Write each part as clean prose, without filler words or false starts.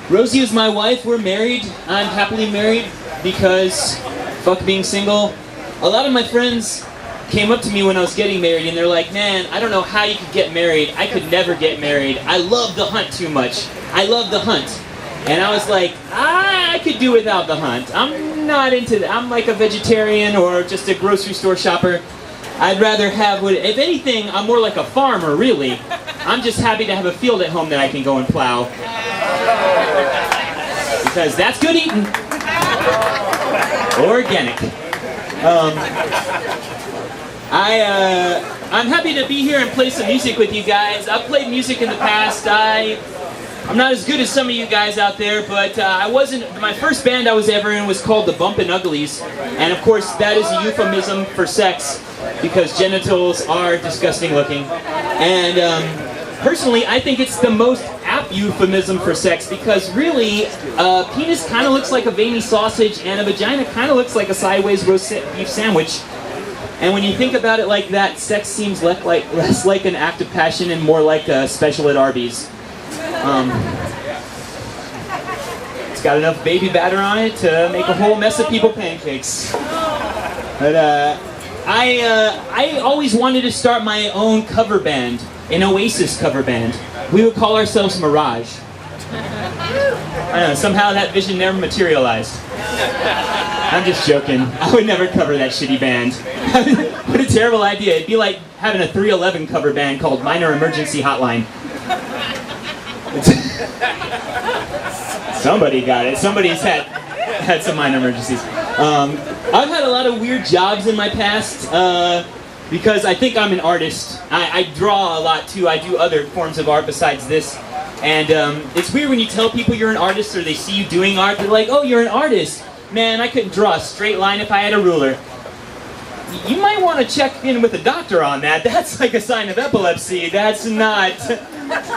Rosie is my wife. We're married. I'm happily married because fuck being single. A lot of my friends came up to me when I was getting married and they're like, man, I don't know how you could get married. I could never get married. I love the hunt too much. I love the hunt. And I was like, I could do without the hunt. I'm not into that. I'm like a vegetarian or just a grocery store shopper. I'd rather have, if anything, I'm more like a farmer, really. I'm just happy to have a field at home that I can go and plow. Because that's good eating. Organic. I'm happy to be here and play some music with you guys. I've played music in the past. I'm not as good as some of you guys out there, but my first band I was ever in was called the Bumpin' Uglies. And of course, that is a euphemism for sex, because genitals are disgusting looking. And personally, I think it's the most apt euphemism for sex, because really, a penis kind of looks like a veiny sausage, and a vagina kind of looks like a sideways roast beef sandwich. And when you think about it like that, sex seems less like an act of passion and more like a special at Arby's. It's got enough baby batter on it to make a whole mess of people pancakes. But I always wanted to start my own cover band, an Oasis cover band. We would call ourselves Mirage. I don't know, somehow that vision never materialized. I'm just joking. I would never cover that shitty band. What a terrible idea. It'd be like having a 311 cover band called Minor Emergency Hotline. Somebody got it. Somebody's had some minor emergencies. I've had a lot of weird jobs in my past because I think I'm an artist. I draw a lot too. I do other forms of art besides this. And it's weird when you tell people you're an artist or they see you doing art. They're like, oh, you're an artist. Man, I couldn't draw a straight line if I had a ruler. You might want to check in with a doctor on that. That's like a sign of epilepsy. That's not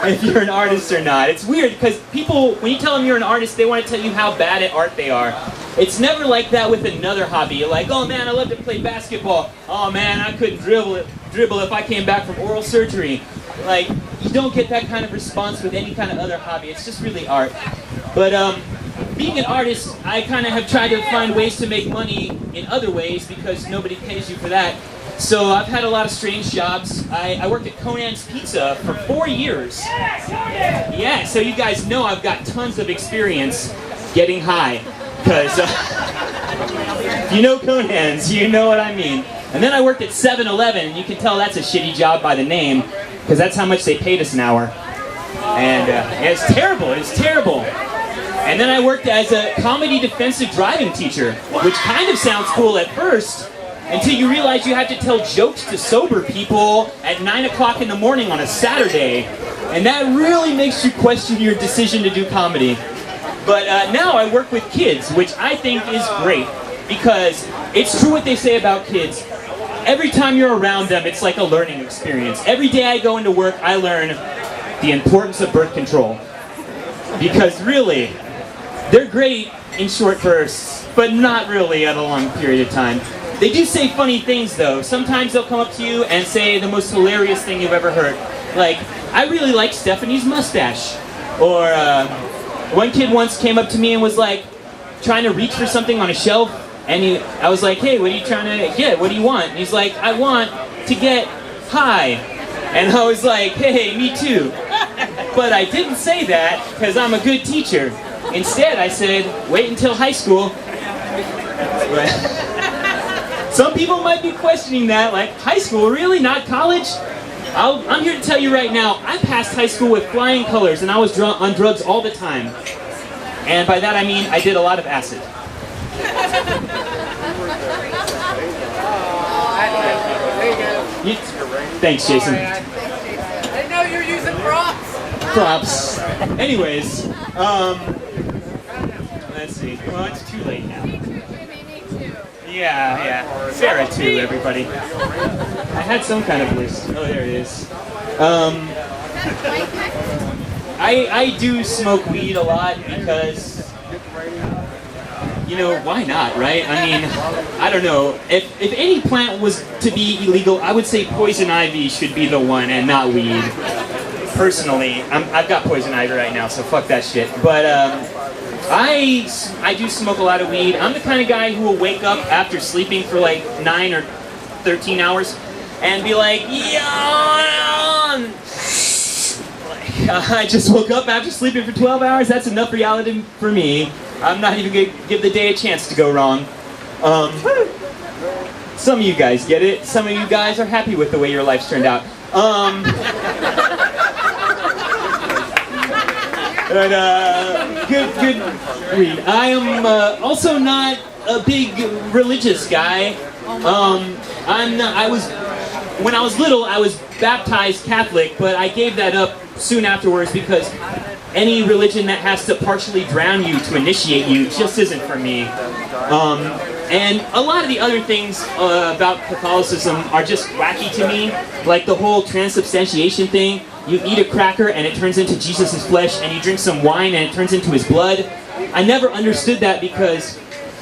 if you're an artist or not. It's weird because people, when you tell them you're an artist, they want to tell you how bad at art they are. It's never like that with another hobby. You're like, oh man, I love to play basketball. Oh man, I couldn't dribble if I came back from oral surgery. Like, you don't get that kind of response with any kind of other hobby. It's just really art. But being an artist, I kind of have tried to find ways to make money in other ways because nobody pays you for that. So I've had a lot of strange jobs. I worked at Conan's Pizza for 4 years. Yeah, so you guys know I've got tons of experience getting high. Because if you know Conan's, you know what I mean. And then I worked at 7-Eleven, and you can tell that's a shitty job by the name, because that's how much they paid us an hour. And it's terrible, it's terrible. And then I worked as a comedy defensive driving teacher, which kind of sounds cool at first, until you realize you have to tell jokes to sober people at 9 o'clock in the morning on a Saturday. And that really makes you question your decision to do comedy. But now I work with kids, which I think is great, because it's true what they say about kids. Every time you're around them, it's like a learning experience. Every day I go into work, I learn the importance of birth control. Because really, they're great in short bursts, but not really at a long period of time. They do say funny things though. Sometimes they'll come up to you and say the most hilarious thing you've ever heard. Like, I really like Stephanie's mustache. Or one kid once came up to me and was like, trying to reach for something on a shelf. And I was like, hey, what are you trying to get? What do you want? And he's like, I want to get high. And I was like, hey, me too. But I didn't say that because I'm a good teacher. Instead, I said, wait until high school. Some people might be questioning that, like, high school, really? Not college? I'm here to tell you right now, I passed high school with flying colors and I was on drugs all the time. And by that I mean I did a lot of acid. Thanks, Jason. I know you're using props. Props. Anyways, let's see. Well, it's too late now. Yeah. Sarah too, everybody. I had some kind of list. Oh, there it is. I do smoke weed a lot because, you know, why not, right? I mean, I don't know. If any plant was to be illegal, I would say poison ivy should be the one and not weed. personally, I've got poison ivy right now, so fuck that shit. But I do smoke a lot of weed. I'm the kind of guy who will wake up after sleeping for like 9 or 13 hours and be like, yawn! I just woke up after sleeping for 12 hours. That's enough reality for me. I'm not even gonna give the day a chance to go wrong. Some of you guys get it. Some of you guys are happy with the way your life's turned out. But good read. I am also not a big religious guy. When I was little, I was baptized Catholic, but I gave that up soon afterwards because any religion that has to partially drown you to initiate you just isn't for me. And a lot of the other things about Catholicism are just wacky to me, like the whole transubstantiation thing. You eat a cracker and it turns into Jesus' flesh, and you drink some wine and it turns into his blood. I never understood that because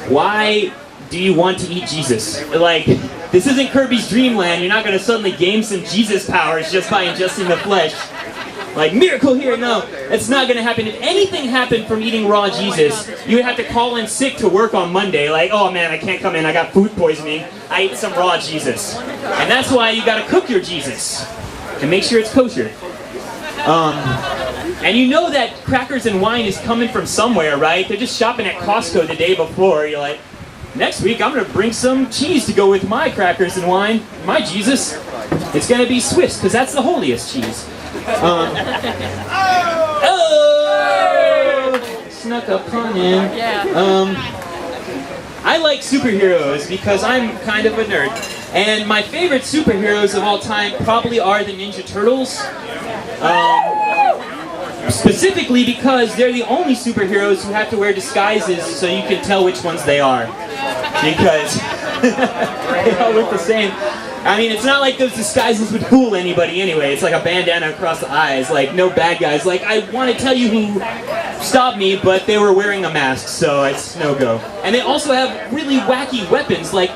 why do you want to eat Jesus? Like, this isn't Kirby's Dream Land. You're not going to suddenly gain some Jesus powers just by ingesting the flesh. Like, miracle here, no. It's not going to happen. If anything happened from eating raw Jesus, you would have to call in sick to work on Monday. Like, oh man, I can't come in. I got food poisoning. I ate some raw Jesus. And that's why you got to cook your Jesus and make sure it's kosher. And you know that crackers and wine is coming from somewhere, right? They're just shopping at Costco the day before. You're like, next week I'm going to bring some cheese to go with my crackers and wine. My Jesus. It's going to be Swiss, because that's the holiest cheese. Snuck a pun in. I like superheroes because I'm kind of a nerd. And my favorite superheroes of all time probably are the Ninja Turtles. Specifically because they're the only superheroes who have to wear disguises so you can tell which ones they are. Because they all look the same. I mean, it's not like those disguises would fool anybody anyway. It's like a bandana across the eyes, like no bad guys. Like, I want to tell you who stopped me, but they were wearing a mask, so it's no-go. And they also have really wacky weapons, like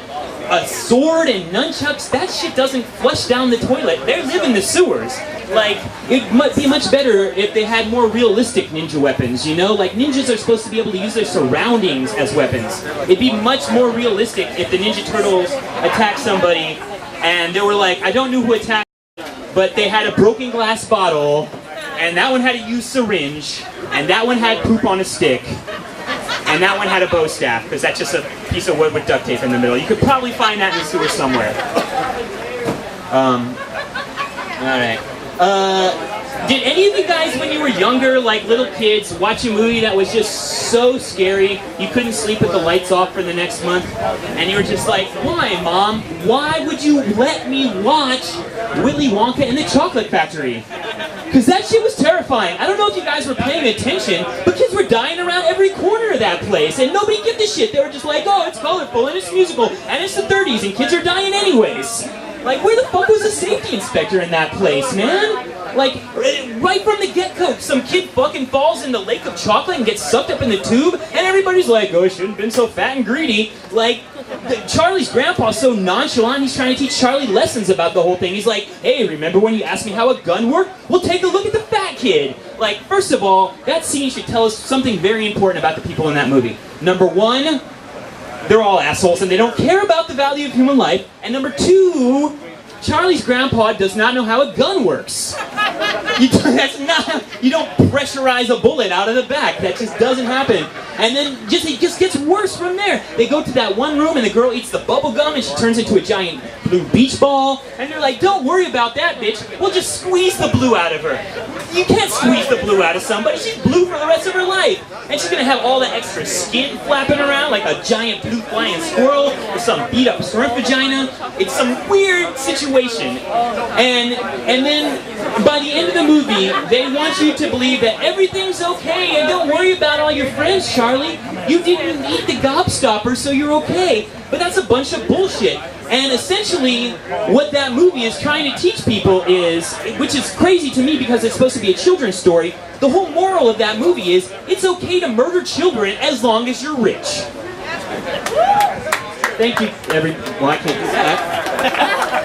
a sword and nunchucks. That shit doesn't flush down the toilet. They live in the sewers. Like, it might be much better if they had more realistic ninja weapons, you know? Like, ninjas are supposed to be able to use their surroundings as weapons. It'd be much more realistic if the Ninja Turtles attacked somebody and they were like, I don't know who attacked, but they had a broken glass bottle, and that one had a used syringe, and that one had poop on a stick, and that one had a bow staff, because that's just a piece of wood with duct tape in the middle. You could probably find that in the sewer somewhere. Alright. Did any of you guys, when you were younger, like little kids, watch a movie that was just so scary, you couldn't sleep with the lights off for the next month, and you were just like, why, Mom? Why would you let me watch Willy Wonka and the Chocolate Factory? Because that shit was terrifying. I don't know if you guys were paying attention, but kids were dying around every corner of that place, and nobody gave a shit. They were just like, oh, it's colorful, and it's musical, and it's the 30s, and kids are dying anyways. Like, where the fuck was the safety inspector in that place, man? Like, right from the get-go, some kid fucking falls in the lake of chocolate and gets sucked up in the tube, and everybody's like, oh, I shouldn't have been so fat and greedy. Like, Charlie's grandpa's so nonchalant, he's trying to teach Charlie lessons about the whole thing. He's like, hey, remember when you asked me how a gun worked? Well, take a look at the fat kid. Like, first of all, that scene should tell us something very important about the people in that movie. Number one, they're all assholes and they don't care about the value of human life. And number two, Charlie's grandpa does not know how a gun works. You don't pressurize a bullet out of the back. That just doesn't happen. And then it just gets worse from there. They go to that one room and the girl eats the bubble gum and she turns into a giant blue beach ball. And they're like, don't worry about that, bitch. We'll just squeeze the blue out of her. You can't squeeze the blue out of somebody. She's blue for the rest of her life. And she's going to have all that extra skin flapping around like a giant blue flying squirrel or some beat up shrimp vagina. It's some weird situation. And then by the end of the movie, they want you to believe that everything's okay and don't worry about all your friends, Charlie. You didn't eat the gobstopper, so you're okay. But that's a bunch of bullshit. And essentially, what that movie is trying to teach people is, which is crazy to me because it's supposed to be a children's story, the whole moral of that movie is, it's okay to murder children as long as you're rich. Thank you, well, I can't do that.